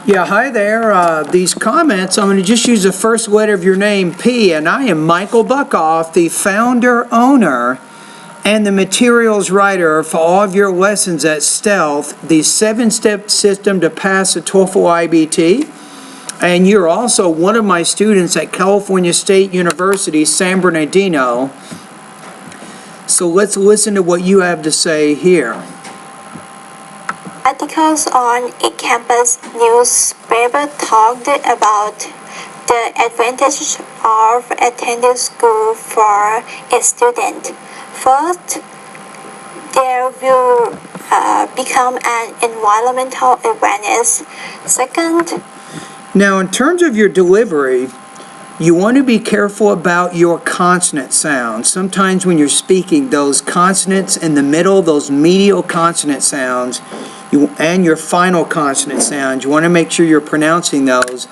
Yeah, hi there. These comments, I'm going to just use the first letter of your name, P, and I am Michael Buckoff, the founder, owner, and the materials writer for all of your lessons at Stealth, the 7-step system to pass the TOEFL IBT. And you're also one of my students at California State University, San Bernardino. So let's listen to what you have to say here. Articles on eCampus newspaper talked about the advantages of attending school for a student. First, there will become an environmental awareness. Second, now in terms of your delivery, you want to be careful about your consonant sounds. Sometimes when you're speaking, those consonants in the middle, those medial consonant sounds, and your final consonant sounds, you want to make sure you're pronouncing those.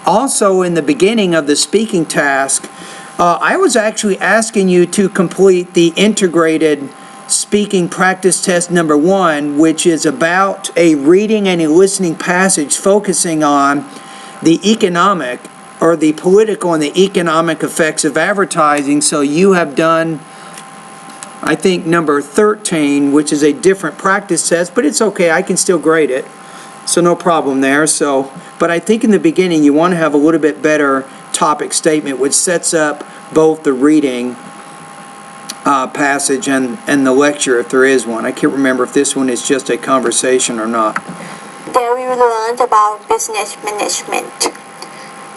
Also, in the beginning of the speaking task, I was actually asking you to complete the integrated speaking practice test number 1, which is about a reading and a listening passage focusing on the economic or the political and the economic effects of advertising. So you have done, I think, number 13, which is a different practice test, but it's okay, I can still grade it, so no problem there. So, but I think in the beginning you want to have a little bit better topic statement, which sets up both the reading passage and the lecture, if there is one. I can't remember if this one is just a conversation or not. there we learned about business management.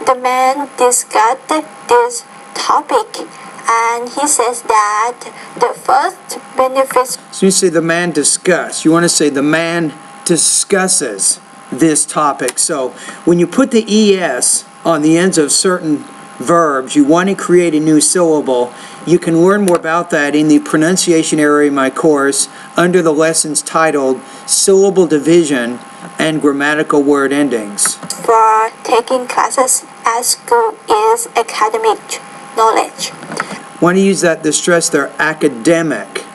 The man discussed this topic, and he says that the first benefits. So you say the man discuss. You want to say the man discusses this topic. So when you put the ES on the ends of certain verbs, you want to create a new syllable. You can learn more about that in the pronunciation area of my course under the lessons titled Syllable Division and Grammatical Word Endings. For taking classes at school is academic knowledge. Want to use that to stress their academic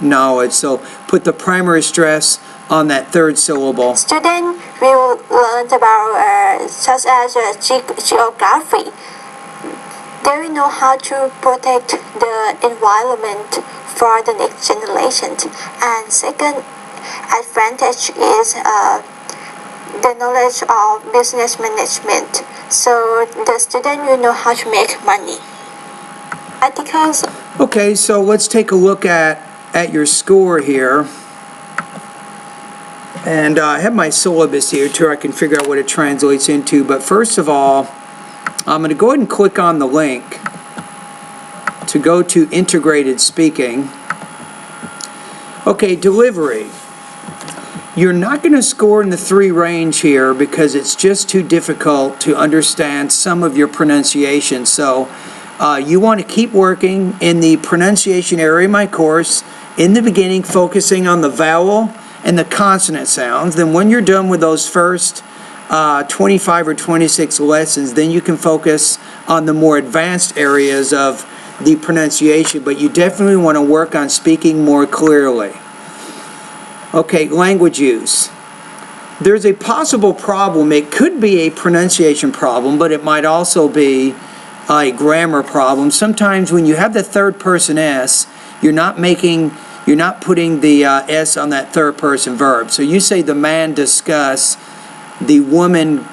knowledge. So put the primary stress on that third syllable. Students will learn about such as geography. They will know how to protect the environment for the next generation. And second advantage is the knowledge of business management. So the student will know how to make money. Articles. Okay, so let's take a look at your score here. And I have my syllabus here too. I can figure out what it translates into. But first of all, I'm going to go ahead and click on the link to go to integrated speaking. Okay, delivery. You're not going to score in the 3 range here because it's just too difficult to understand some of your pronunciation. So you want to keep working in the pronunciation area of my course in the beginning, focusing on the vowel and the consonant sounds. Then when you're done with those first 25 or 26 lessons, then you can focus on the more advanced areas of the pronunciation, but you definitely want to work on speaking more clearly. Okay, language use. There's a possible problem. It could be a pronunciation problem, but it might also be a grammar problem. Sometimes when you have the third person S, you're not putting the S on that third person verb. So you say the man discuss, the woman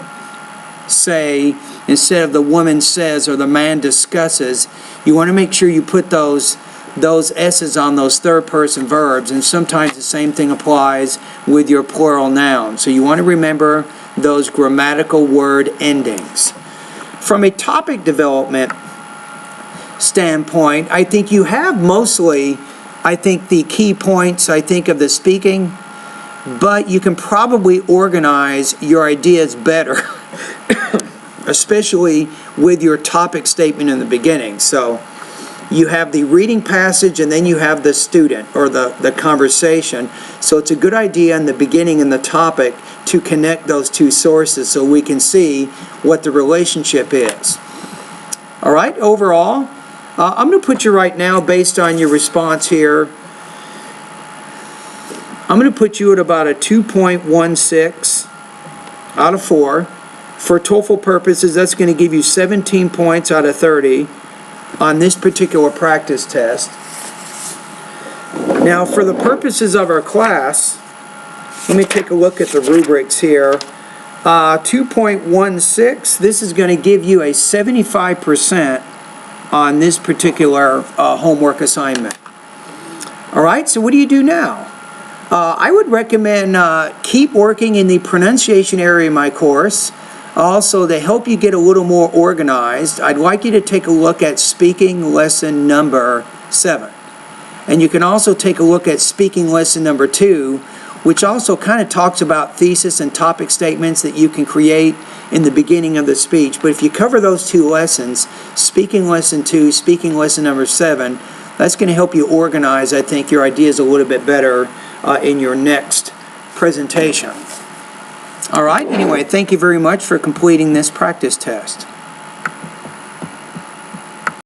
say, instead of the woman says or the man discusses. You want to make sure you put those S's on those third person verbs, and sometimes the same thing applies with your plural nouns. So you want to remember those grammatical word endings. From a topic development standpoint, I think you have mostly, the key points, of the speaking, but you can probably organize your ideas better, especially with your topic statement in the beginning. So you have the reading passage and then you have the student or the conversation. So it's a good idea in the beginning and the topic to connect those two sources so we can see what the relationship is. All right, overall, I'm going to put you right now, based on your response here, I'm going to put you at about a 2.16 out of 4. For TOEFL purposes, that's going to give you 17 points out of 30 on this particular practice test. Now, for the purposes of our class, let me take a look at the rubrics here. 2.16, this is going to give you a 75% on this particular homework assignment. All right, so what do you do now? I would recommend keep working in the pronunciation area of my course. Also, to help you get a little more organized, I'd like you to take a look at speaking lesson number 7. And you can also take a look at speaking lesson number 2, which also kind of talks about thesis and topic statements that you can create in the beginning of the speech. But if you cover those 2 lessons, speaking lesson 2, speaking lesson number 7, that's going to help you organize, I think, your ideas a little bit better in your next presentation. All right, anyway, thank you very much for completing this practice test.